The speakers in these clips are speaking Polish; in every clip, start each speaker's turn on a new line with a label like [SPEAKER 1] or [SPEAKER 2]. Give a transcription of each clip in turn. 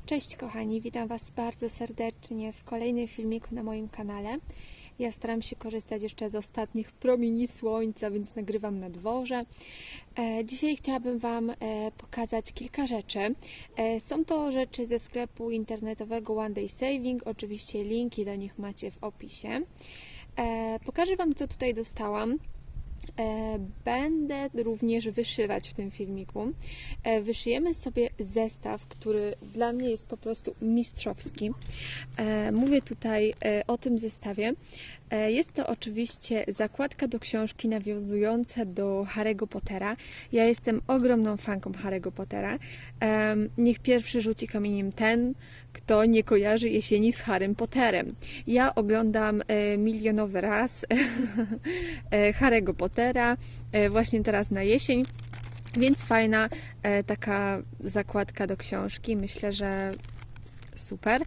[SPEAKER 1] Cześć kochani, witam Was bardzo serdecznie w kolejnym filmiku na moim kanale. Ja staram się korzystać jeszcze z ostatnich promieni słońca, więc nagrywam na dworze. Dzisiaj chciałabym Wam pokazać kilka rzeczy. Są to rzeczy ze sklepu internetowego One Day Saving, oczywiście linki do nich macie w opisie. Pokażę Wam, co tutaj dostałam. Będę również wyszywać w tym filmiku. Wyszyjemy sobie zestaw, który dla mnie jest po prostu mistrzowski. Mówię tutaj o tym zestawie. Jest to oczywiście zakładka do książki nawiązująca do Harry'ego Pottera. Ja jestem ogromną fanką Harry'ego Pottera. Niech pierwszy rzuci kamieniem ten, kto nie kojarzy jesieni z Harrym Potterem. Ja oglądam milionowy raz Harry'ego Pottera, właśnie teraz na jesień, więc fajna taka zakładka do książki. Myślę, że super.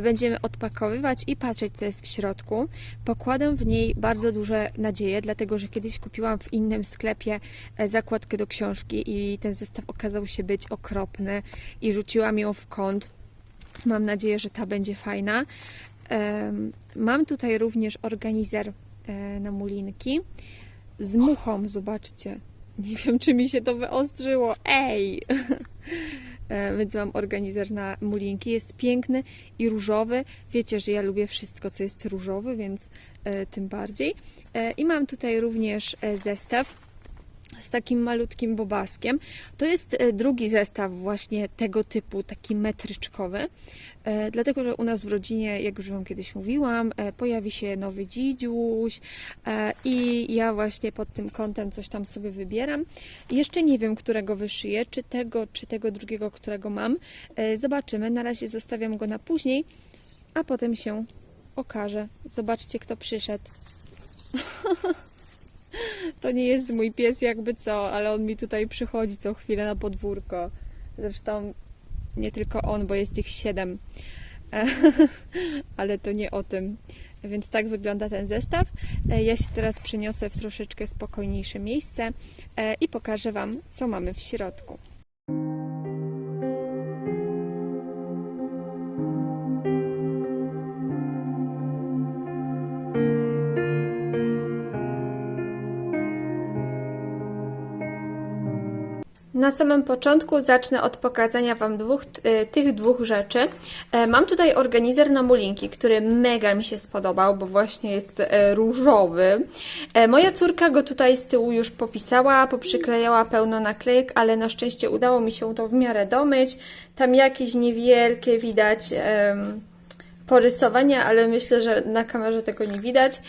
[SPEAKER 1] Będziemy odpakowywać i patrzeć, co jest w środku. Pokładam w niej bardzo duże nadzieje, dlatego że kiedyś kupiłam w innym sklepie zakładkę do książki i ten zestaw okazał się być okropny i rzuciłam ją w kąt. Mam nadzieję, że ta będzie fajna. Mam tutaj również organizer na mulinki z muchą, zobaczcie. Nie wiem, czy mi się to wyostrzyło. Ej! Więc mam organizer na mulinki. Jest piękny i różowy. Wiecie, że ja lubię wszystko, co jest różowe, więc tym bardziej. I mam tutaj również zestaw z takim malutkim bobaskiem. To jest drugi zestaw właśnie tego typu, taki metryczkowy. Dlatego, że u nas w rodzinie, jak już Wam kiedyś mówiłam, pojawi się nowy dzidziuś i ja właśnie pod tym kątem coś tam sobie wybieram. Jeszcze nie wiem, którego wyszyję, czy tego drugiego, którego mam. Zobaczymy. Na razie zostawiam go na później, a potem się okaże. Zobaczcie, kto przyszedł. To nie jest mój pies jakby co, ale on mi tutaj przychodzi co chwilę na podwórko. Zresztą nie tylko on, bo jest ich 7. Ale to nie o tym. Więc tak wygląda ten zestaw. Ja się teraz przeniosę w troszeczkę spokojniejsze miejsce i pokażę Wam, co mamy w środku. Na samym początku zacznę od pokazania Wam tych dwóch rzeczy. Mam tutaj organizer na mulinki, który mega mi się spodobał, bo właśnie jest różowy. Moja córka go tutaj z tyłu już popisała, poprzyklejała pełno naklejek, ale na szczęście udało mi się to w miarę domyć. Tam jakieś niewielkie widać porysowania, ale myślę, że na kamerze tego nie widać.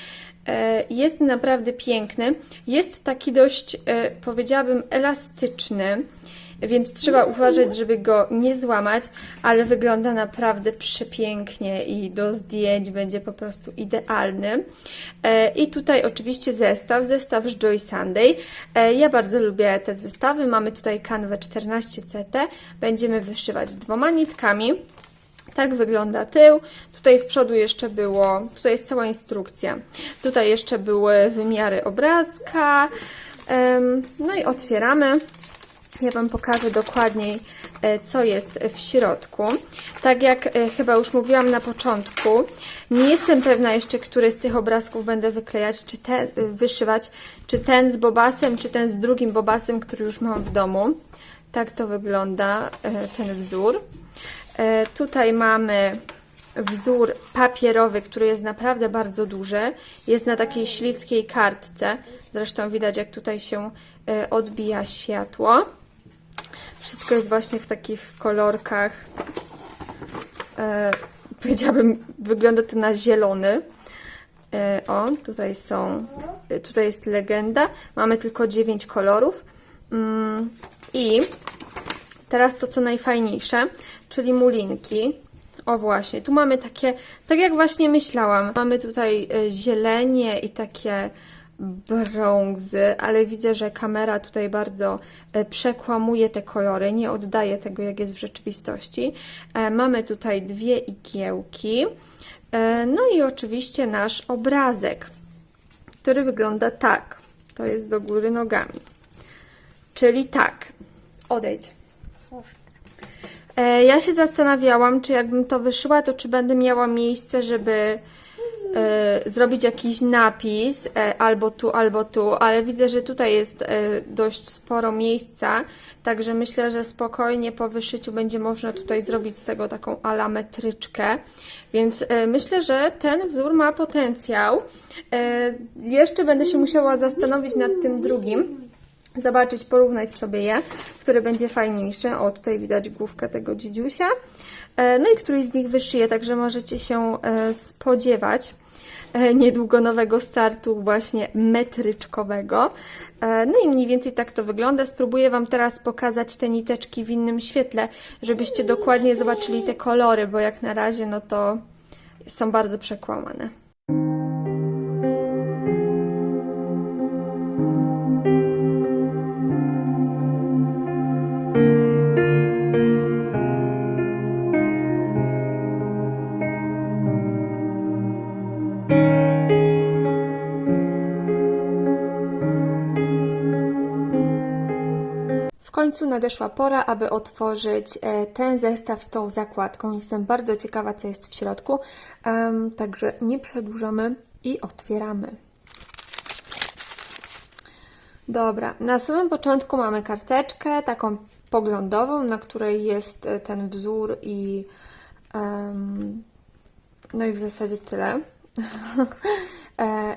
[SPEAKER 1] Jest naprawdę piękny. Jest taki dość, powiedziałabym, elastyczny, więc trzeba uważać, żeby go nie złamać, ale wygląda naprawdę przepięknie i do zdjęć będzie po prostu idealny. I tutaj oczywiście zestaw z Joy Sunday. Ja bardzo lubię te zestawy. Mamy tutaj kanwę 14CT. Będziemy wyszywać 2 nitkami. Tak wygląda tył. Tutaj z przodu jeszcze było, tutaj jest cała instrukcja. Tutaj jeszcze były wymiary obrazka. No i otwieramy. Ja Wam pokażę dokładniej, co jest w środku. Tak jak chyba już mówiłam na początku, nie jestem pewna jeszcze, który z tych obrazków będę wyklejać, czy ten, wyszywać, czy ten z bobasem, czy ten z drugim bobasem, który już mam w domu. Tak to wygląda ten wzór. Tutaj mamy wzór papierowy, który jest naprawdę bardzo duży. Jest na takiej śliskiej kartce. Zresztą widać, jak tutaj się odbija światło. Wszystko jest właśnie w takich kolorkach. Powiedziałabym, wygląda to na zielony. O, tutaj jest legenda. Mamy tylko 9 kolorów. I teraz to, co najfajniejsze, czyli mulinki. O właśnie, tu mamy takie, tak jak właśnie myślałam, mamy tutaj zielenie i takie brązy, ale widzę, że kamera tutaj bardzo przekłamuje te kolory, nie oddaje tego, jak jest w rzeczywistości. Mamy tutaj 2 igiełki, no i oczywiście nasz obrazek, który wygląda tak. To jest do góry nogami. Czyli tak, odejdź. Ja się zastanawiałam, czy jakbym to wyszyła, to czy będę miała miejsce, żeby zrobić jakiś napis albo tu, ale widzę, że tutaj jest dość sporo miejsca, także myślę, że spokojnie po wyszyciu będzie można tutaj zrobić z tego taką ala metryczkę, więc myślę, że ten wzór ma potencjał. Jeszcze będę się musiała zastanowić nad tym drugim, zobaczyć, porównać sobie je, który będzie fajniejszy. O, tutaj widać główkę tego dzidziusia. No i któryś z nich wyszyję, także możecie się spodziewać niedługo nowego startu właśnie metryczkowego. No i mniej więcej tak to wygląda. Spróbuję Wam teraz pokazać te niteczki w innym świetle, żebyście dokładnie zobaczyli te kolory, bo jak na razie no to są bardzo przekłamane. W końcu nadeszła pora, aby otworzyć ten zestaw z tą zakładką. Jestem bardzo ciekawa, co jest w środku, także nie przedłużamy i otwieramy. Dobra, na samym początku mamy karteczkę taką poglądową, na której jest ten wzór i no i w zasadzie tyle.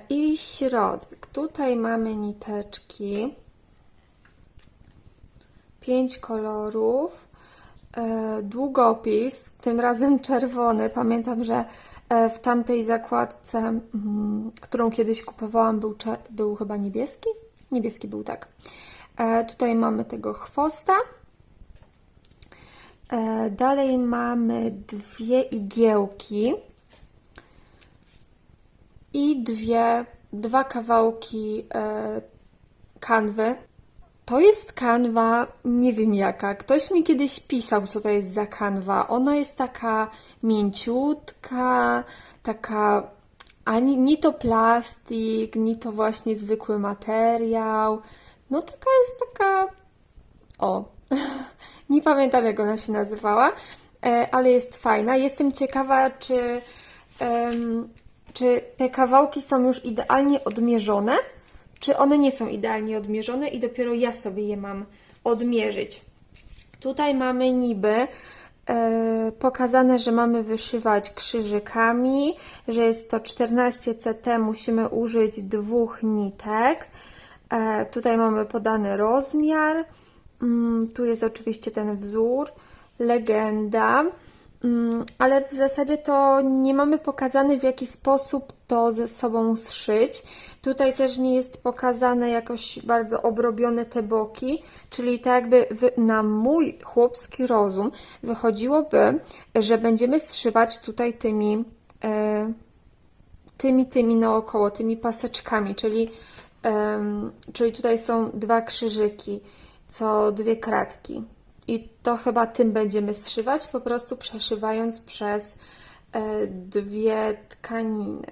[SPEAKER 1] I środek. Tutaj mamy niteczki. 5 kolorów, długopis, tym razem czerwony. Pamiętam, że w tamtej zakładce, którą kiedyś kupowałam, był chyba niebieski? Niebieski był, tak. Tutaj mamy tego chwosta. Dalej mamy 2 igiełki i dwa kawałki kanwy. To jest kanwa, nie wiem jaka. Ktoś mi kiedyś pisał, co to jest za kanwa. Ona jest taka mięciutka, taka ni to plastik, ni to właśnie zwykły materiał. No taka jest taka... O, nie pamiętam jak ona się nazywała, ale jest fajna. Jestem ciekawa, czy te kawałki są już idealnie odmierzone, czy one nie są idealnie odmierzone i dopiero ja sobie je mam odmierzyć. Tutaj mamy niby pokazane, że mamy wyszywać krzyżykami, że jest to 14 CT, musimy użyć 2 nitek. Tutaj mamy podany rozmiar, tu jest oczywiście ten wzór, legenda, ale w zasadzie to nie mamy pokazane, w jaki sposób to ze sobą zszyć. Tutaj też nie jest pokazane jakoś bardzo obrobione te boki, czyli tak jakby na mój chłopski rozum wychodziłoby, że będziemy zszywać tutaj tymi naokoło, tymi paseczkami, czyli tutaj są 2 krzyżyki, co 2 kratki. I to chyba tym będziemy zszywać, po prostu przeszywając przez 2 tkaniny.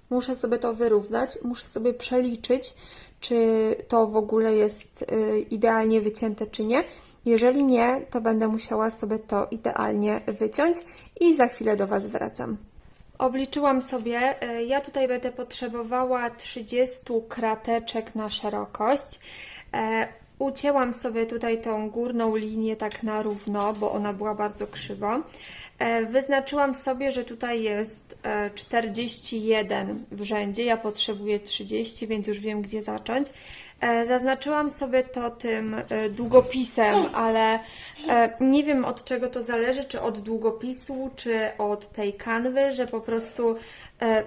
[SPEAKER 1] Muszę sobie to wyrównać, muszę sobie przeliczyć, czy to w ogóle jest idealnie wycięte, czy nie. Jeżeli nie, to będę musiała sobie to idealnie wyciąć i za chwilę do Was wracam. Obliczyłam sobie, ja tutaj będę potrzebowała 30 krateczek na szerokość. Ucięłam sobie tutaj tą górną linię tak na równo, bo ona była bardzo krzywo. Wyznaczyłam sobie, że tutaj jest 41 w rzędzie, ja potrzebuję 30, więc już wiem, gdzie zacząć. Zaznaczyłam sobie to tym długopisem, ale nie wiem, od czego to zależy, czy od długopisu, czy od tej kanwy, że po prostu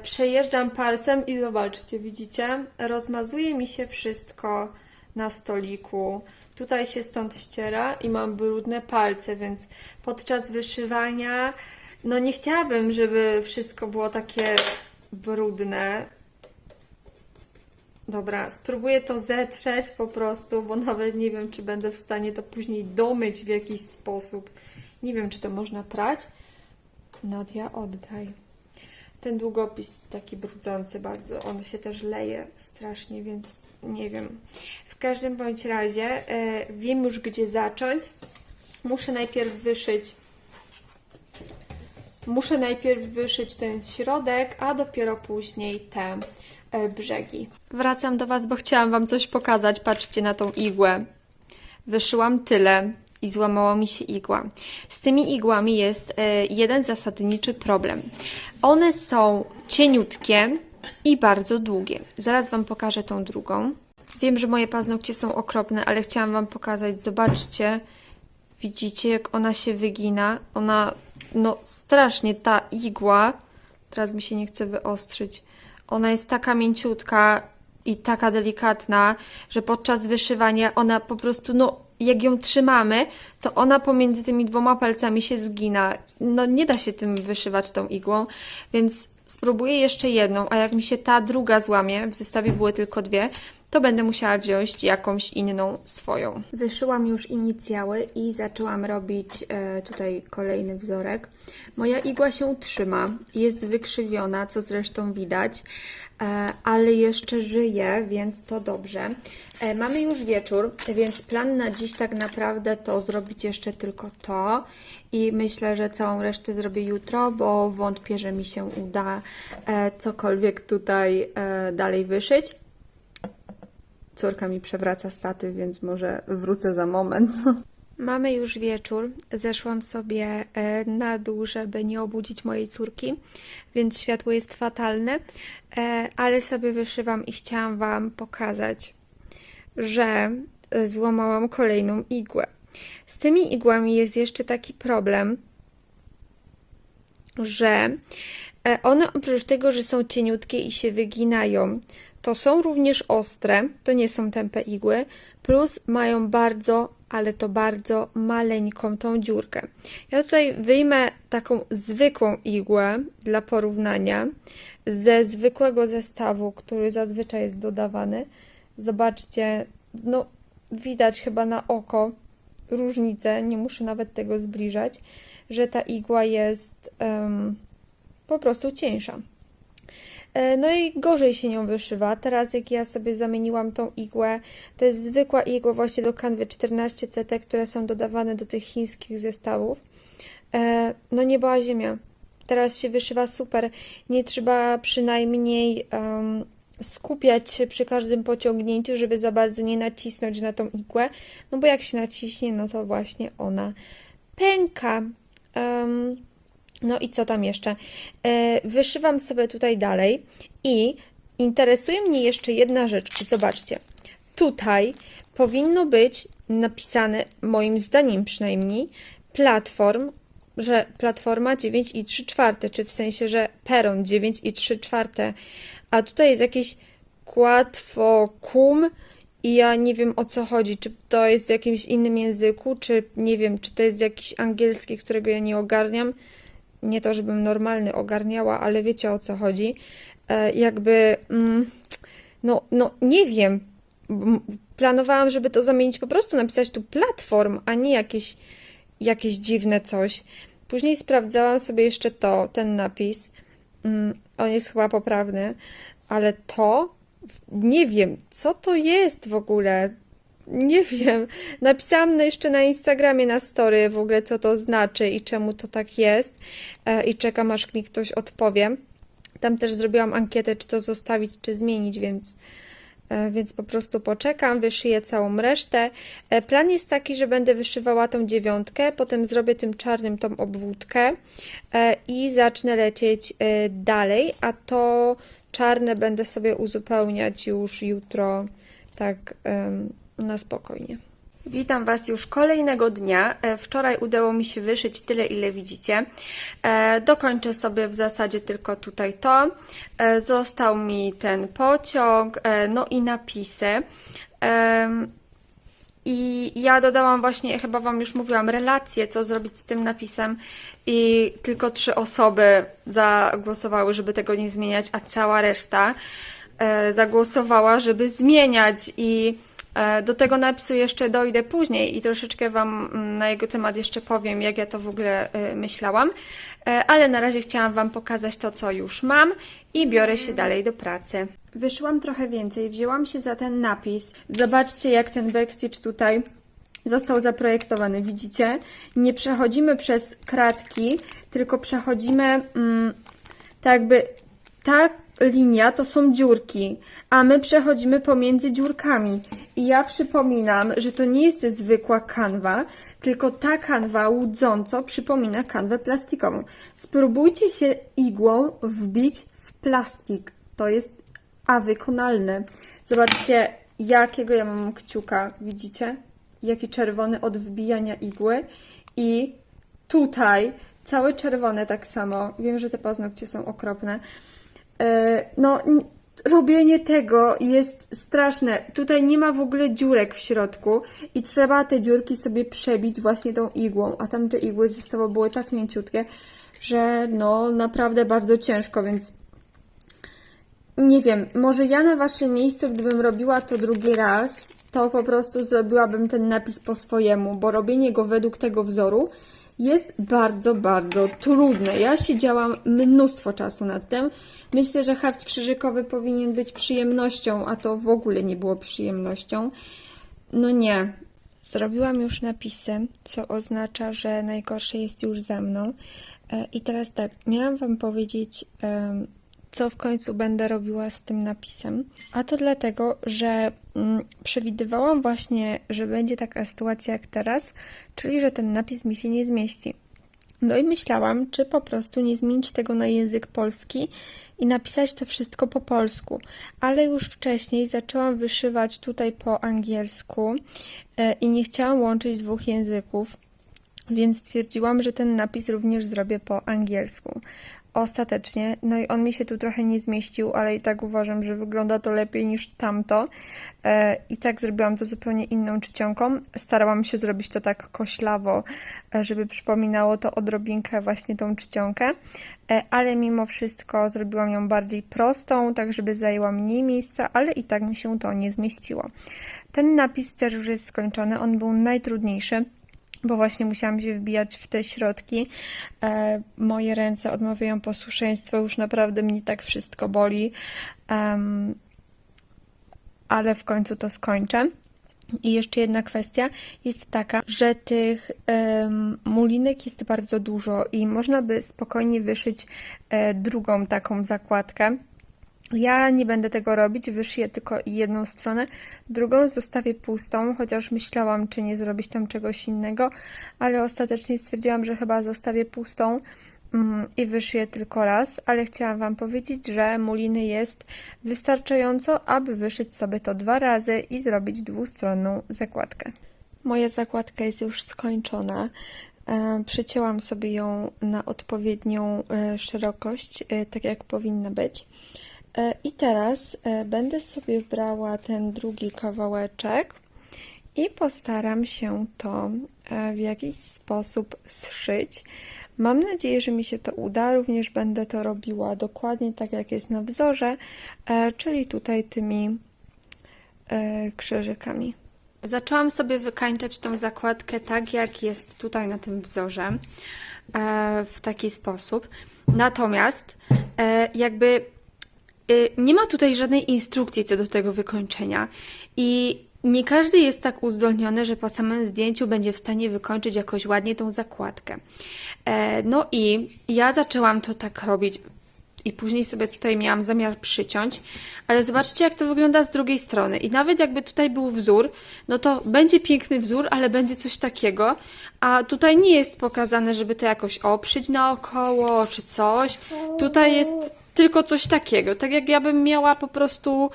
[SPEAKER 1] przejeżdżam palcem i zobaczcie, widzicie? Rozmazuje mi się wszystko na stoliku. Tutaj się stąd ściera i mam brudne palce, więc podczas wyszywania no nie chciałabym, żeby wszystko było takie brudne. Dobra, spróbuję to zetrzeć po prostu, bo nawet nie wiem, czy będę w stanie to później domyć w jakiś sposób. Nie wiem, czy to można prać. Nadia, oddaj. Ten długopis taki brudzący bardzo, on się też leje strasznie, więc nie wiem. W każdym bądź razie wiem już, gdzie zacząć. Muszę najpierw wyszyć ten środek, a dopiero później te brzegi. Wracam do Was, bo chciałam Wam coś pokazać. Patrzcie na tą igłę. Wyszyłam tyle i złamała mi się igła. Z tymi igłami jest jeden zasadniczy problem. One są cieniutkie i bardzo długie. Zaraz Wam pokażę tą drugą. Wiem, że moje paznokcie są okropne, ale chciałam Wam pokazać. Zobaczcie, widzicie, jak ona się wygina. Ona, no strasznie, ta igła, teraz mi się nie chce wyostrzyć, ona jest taka mięciutka i taka delikatna, że podczas wyszywania ona po prostu, no jak ją trzymamy, to ona pomiędzy tymi dwoma palcami się zgina. No nie da się tym wyszywać tą igłą, więc spróbuję jeszcze jedną, a jak mi się ta druga złamie, w zestawie były tylko dwie, to będę musiała wziąć jakąś inną swoją. Wyszyłam już inicjały i zaczęłam robić tutaj kolejny wzorek. Moja igła się trzyma, jest wykrzywiona, co zresztą widać, ale jeszcze żyje, więc to dobrze. Mamy już wieczór, więc plan na dziś tak naprawdę to zrobić jeszcze tylko to i myślę, że całą resztę zrobię jutro, bo wątpię, że mi się uda cokolwiek tutaj dalej wyszyć. Córka mi przewraca statyw, więc może wrócę za moment. Mamy już wieczór. Zeszłam sobie na dół, żeby nie obudzić mojej córki, więc światło jest fatalne, ale sobie wyszywam i chciałam Wam pokazać, że złamałam kolejną igłę. Z tymi igłami jest jeszcze taki problem, że one oprócz tego, że są cieniutkie i się wyginają, to są również ostre, to nie są tępe igły, plus mają bardzo, ale to bardzo maleńką tą dziurkę. Ja tutaj wyjmę taką zwykłą igłę dla porównania ze zwykłego zestawu, który zazwyczaj jest dodawany. Zobaczcie, no widać chyba na oko różnicę, nie muszę nawet tego zbliżać, że ta igła jest po prostu cieńsza. No i gorzej się nią wyszywa. Teraz jak ja sobie zamieniłam tą igłę, to jest zwykła igła właśnie do kanwy 14 CT, które są dodawane do tych chińskich zestawów. No nie była ziemia. Teraz się wyszywa super. Nie trzeba przynajmniej skupiać się przy każdym pociągnięciu, żeby za bardzo nie nacisnąć na tą igłę, no bo jak się naciśnie, no to właśnie ona pęka. No i co tam jeszcze? Wyszywam sobie tutaj dalej i interesuje mnie jeszcze jedna rzecz. Zobaczcie, tutaj powinno być napisane, moim zdaniem przynajmniej, że platforma 9 i 3/4, czy w sensie, że peron 9 i 3/4, a tutaj jest jakieś quatfocum i ja nie wiem, o co chodzi, czy to jest w jakimś innym języku, czy nie wiem, czy to jest jakiś angielski, którego ja nie ogarniam. Nie to, żebym normalny ogarniała, ale wiecie, o co chodzi. No nie wiem. Planowałam, żeby to zamienić, po prostu napisać tu platform, a nie jakieś dziwne coś. Później sprawdzałam sobie jeszcze ten napis. On jest chyba poprawny, ale to nie wiem, co to jest w ogóle. Nie wiem. Napisałam jeszcze na Instagramie na story w ogóle, co to znaczy i czemu to tak jest. I czekam, aż mi ktoś odpowie. Tam też zrobiłam ankietę, czy to zostawić, czy zmienić, więc po prostu poczekam, wyszyję całą resztę. Plan jest taki, że będę wyszywała tą 9, potem zrobię tym czarnym tą obwódkę i zacznę lecieć dalej, a to czarne będę sobie uzupełniać już jutro, tak na spokojnie. Witam Was już kolejnego dnia. Wczoraj udało mi się wyszyć tyle, ile widzicie. Dokończę sobie w zasadzie tylko tutaj to. Został mi ten pociąg, no i napisy. I ja dodałam właśnie, chyba Wam już mówiłam, relację, co zrobić z tym napisem. I tylko 3 osoby zagłosowały, żeby tego nie zmieniać, a cała reszta zagłosowała, żeby zmieniać. I do tego napisu jeszcze dojdę później i troszeczkę Wam na jego temat jeszcze powiem, jak ja to w ogóle myślałam. Ale na razie chciałam Wam pokazać to, co już mam i biorę się dalej do pracy. Wyszyłam trochę więcej, wzięłam się za ten napis. Zobaczcie, jak ten backstitch tutaj został zaprojektowany. Widzicie? Nie przechodzimy przez kratki, tylko przechodzimy tak jakby ta linia to są dziurki, a my przechodzimy pomiędzy dziurkami. I ja przypominam, że to nie jest zwykła kanwa, tylko ta kanwa łudząco przypomina kanwę plastikową. Spróbujcie się igłą wbić w plastik. To jest wykonalne. Zobaczcie, jakiego ja mam kciuka. Widzicie? Jaki czerwony od wbijania igły. I tutaj całe czerwone tak samo. Wiem, że te paznokcie są okropne. No, robienie tego jest straszne. Tutaj nie ma w ogóle dziurek w środku i trzeba te dziurki sobie przebić właśnie tą igłą, a tamte igły zestawu były tak mięciutkie, że no naprawdę bardzo ciężko, więc nie wiem, może ja na waszym miejscu, gdybym robiła to drugi raz, to po prostu zrobiłabym ten napis po swojemu, bo robienie go według tego wzoru jest bardzo, bardzo trudne. Ja siedziałam mnóstwo czasu nad tym. Myślę, że haft krzyżykowy powinien być przyjemnością, a to w ogóle nie było przyjemnością. No nie. Zrobiłam już napisy, co oznacza, że najgorsze jest już za mną. I teraz tak, miałam wam powiedzieć, co w końcu będę robiła z tym napisem. A to dlatego, że przewidywałam właśnie, że będzie taka sytuacja jak teraz, czyli że ten napis mi się nie zmieści. No i myślałam, czy po prostu nie zmienić tego na język polski i napisać to wszystko po polsku. Ale już wcześniej zaczęłam wyszywać tutaj po angielsku i nie chciałam łączyć dwóch języków, więc stwierdziłam, że ten napis również zrobię po angielsku. Ostatecznie, no i on mi się tu trochę nie zmieścił, ale i tak uważam, że wygląda to lepiej niż tamto. I tak zrobiłam to zupełnie inną czcionką. Starałam się zrobić to tak koślawo, żeby przypominało to odrobinkę właśnie tą czcionkę, ale mimo wszystko zrobiłam ją bardziej prostą, tak żeby zajęła mniej miejsca, ale i tak mi się to nie zmieściło. Ten napis też już jest skończony, on był najtrudniejszy, bo właśnie musiałam się wbijać w te środki. Moje ręce odmawiają posłuszeństwa, już naprawdę mnie tak wszystko boli, ale w końcu to skończę. I jeszcze jedna kwestia jest taka, że tych mulinek jest bardzo dużo i można by spokojnie wyszyć drugą taką zakładkę. Ja nie będę tego robić, wyszyję tylko jedną stronę, drugą zostawię pustą, chociaż myślałam, czy nie zrobić tam czegoś innego, ale ostatecznie stwierdziłam, że chyba zostawię pustą i wyszyję tylko raz, ale chciałam wam powiedzieć, że muliny jest wystarczająco, aby wyszyć sobie to 2 razy i zrobić dwustronną zakładkę. Moja zakładka jest już skończona. Przycięłam sobie ją na odpowiednią szerokość, tak jak powinna być. I teraz będę sobie brała ten drugi kawałeczek i postaram się to w jakiś sposób zszyć. Mam nadzieję, że mi się to uda. Również będę to robiła dokładnie tak, jak jest na wzorze, czyli tutaj tymi krzyżykami. Zaczęłam sobie wykańczać tą zakładkę tak, jak jest tutaj na tym wzorze, w taki sposób. Natomiast jakby nie ma tutaj żadnej instrukcji co do tego wykończenia i nie każdy jest tak uzdolniony, że po samym zdjęciu będzie w stanie wykończyć jakoś ładnie tą zakładkę. No i ja zaczęłam to tak robić i później sobie tutaj miałam zamiar przyciąć, ale zobaczcie, jak to wygląda z drugiej strony. I nawet jakby tutaj był wzór, no to będzie piękny wzór, ale będzie coś takiego, a tutaj nie jest pokazane, żeby to jakoś oprzeć naokoło czy coś. Tutaj jest tylko coś takiego, tak jak ja bym miała po prostu,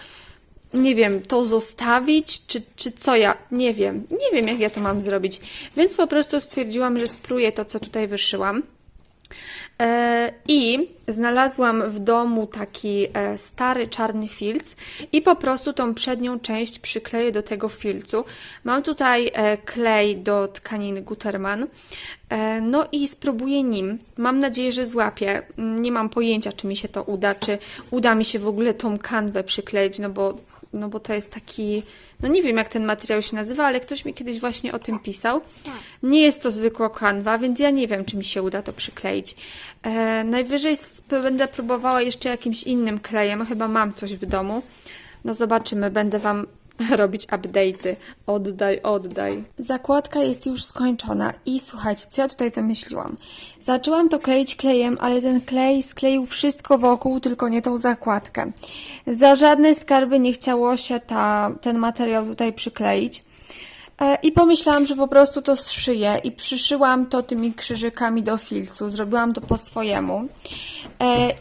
[SPEAKER 1] nie wiem, to zostawić, czy co ja, nie wiem, jak ja to mam zrobić, więc po prostu stwierdziłam, że spróbuję to, co tutaj wyszyłam. I znalazłam w domu taki stary czarny filc i po prostu tą przednią część przykleję do tego filcu. Mam tutaj klej do tkaniny Gutermann, no i spróbuję nim. Mam nadzieję, że złapię. Nie mam pojęcia, czy mi się to uda, czy uda mi się w ogóle tą kanwę przykleić, no bo to jest taki, no nie wiem jak ten materiał się nazywa, ale ktoś mi kiedyś właśnie o tym pisał. Nie jest to zwykła kanwa, więc ja nie wiem, czy mi się uda to przykleić. Najwyżej będę próbowała jeszcze jakimś innym klejem, chyba mam coś w domu. No zobaczymy, będę wam robić update'y. Oddaj. Zakładka jest już skończona i słuchajcie, co ja tutaj wymyśliłam. Zaczęłam to kleić klejem, ale ten klej skleił wszystko wokół, tylko nie tą zakładkę. Za żadne skarby nie chciało się ten materiał tutaj przykleić. I pomyślałam, że po prostu to zszyję i przyszyłam to tymi krzyżykami do filcu. Zrobiłam to po swojemu.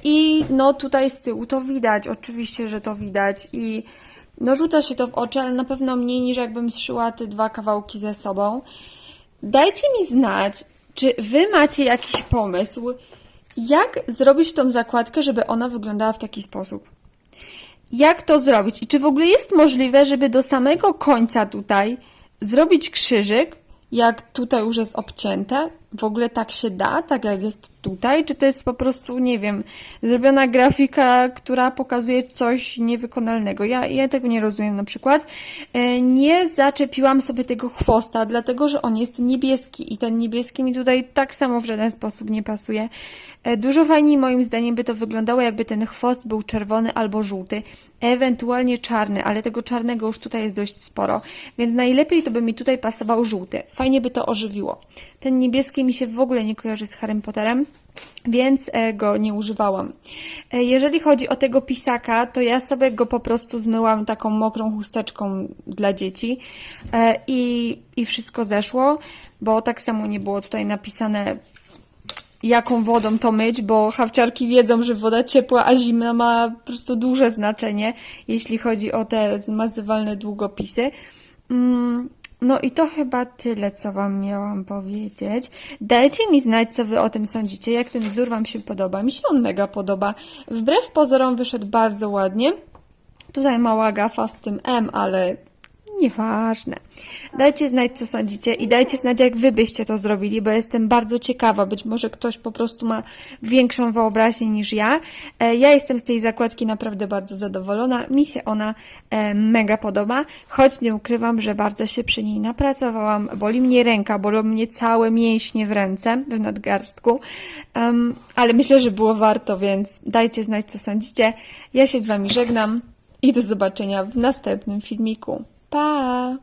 [SPEAKER 1] I no tutaj z tyłu to widać, oczywiście, że to widać i no rzuca się to w oczy, ale na pewno mniej niż jakbym zszyła te dwa kawałki ze sobą. Dajcie mi znać, czy wy macie jakiś pomysł, jak zrobić tą zakładkę, żeby ona wyglądała w taki sposób. Jak to zrobić? I czy w ogóle jest możliwe, żeby do samego końca tutaj zrobić krzyżyk, jak tutaj już jest obcięte? W ogóle tak się da, tak jak jest tutaj? Czy to jest po prostu, nie wiem, zrobiona grafika, która pokazuje coś niewykonalnego? Ja tego nie rozumiem na przykład. Nie zaczepiłam sobie tego chwosta, dlatego że on jest niebieski i ten niebieski mi tutaj tak samo w żaden sposób nie pasuje. Dużo fajniej moim zdaniem by to wyglądało, jakby ten chwost był czerwony albo żółty, ewentualnie czarny, ale tego czarnego już tutaj jest dość sporo, więc najlepiej to by mi tutaj pasował żółty. Fajnie by to ożywiło. Ten niebieski mi się w ogóle nie kojarzy z Harrym Potterem, więc go nie używałam. Jeżeli chodzi o tego pisaka, to ja sobie go po prostu zmyłam taką mokrą chusteczką dla dzieci i wszystko zeszło, bo tak samo nie było tutaj napisane, jaką wodą to myć, bo hawciarki wiedzą, że woda ciepła, a zimna ma po prostu duże znaczenie, jeśli chodzi o te zmazywalne długopisy. No i to chyba tyle, co Wam miałam powiedzieć. Dajcie mi znać, co Wy o tym sądzicie, jak ten wzór Wam się podoba. Mi się on mega podoba. Wbrew pozorom wyszedł bardzo ładnie. Tutaj mała gafa z tym M, ale nieważne. Dajcie znać, co sądzicie i dajcie znać, jak Wy byście to zrobili, bo jestem bardzo ciekawa. Być może ktoś po prostu ma większą wyobraźnię niż ja. Ja jestem z tej zakładki naprawdę bardzo zadowolona. Mi się ona mega podoba, choć nie ukrywam, że bardzo się przy niej napracowałam. Boli mnie ręka, bolą mnie całe mięśnie w ręce, w nadgarstku, ale myślę, że było warto, więc dajcie znać, co sądzicie. Ja się z Wami żegnam i do zobaczenia w następnym filmiku. Pa!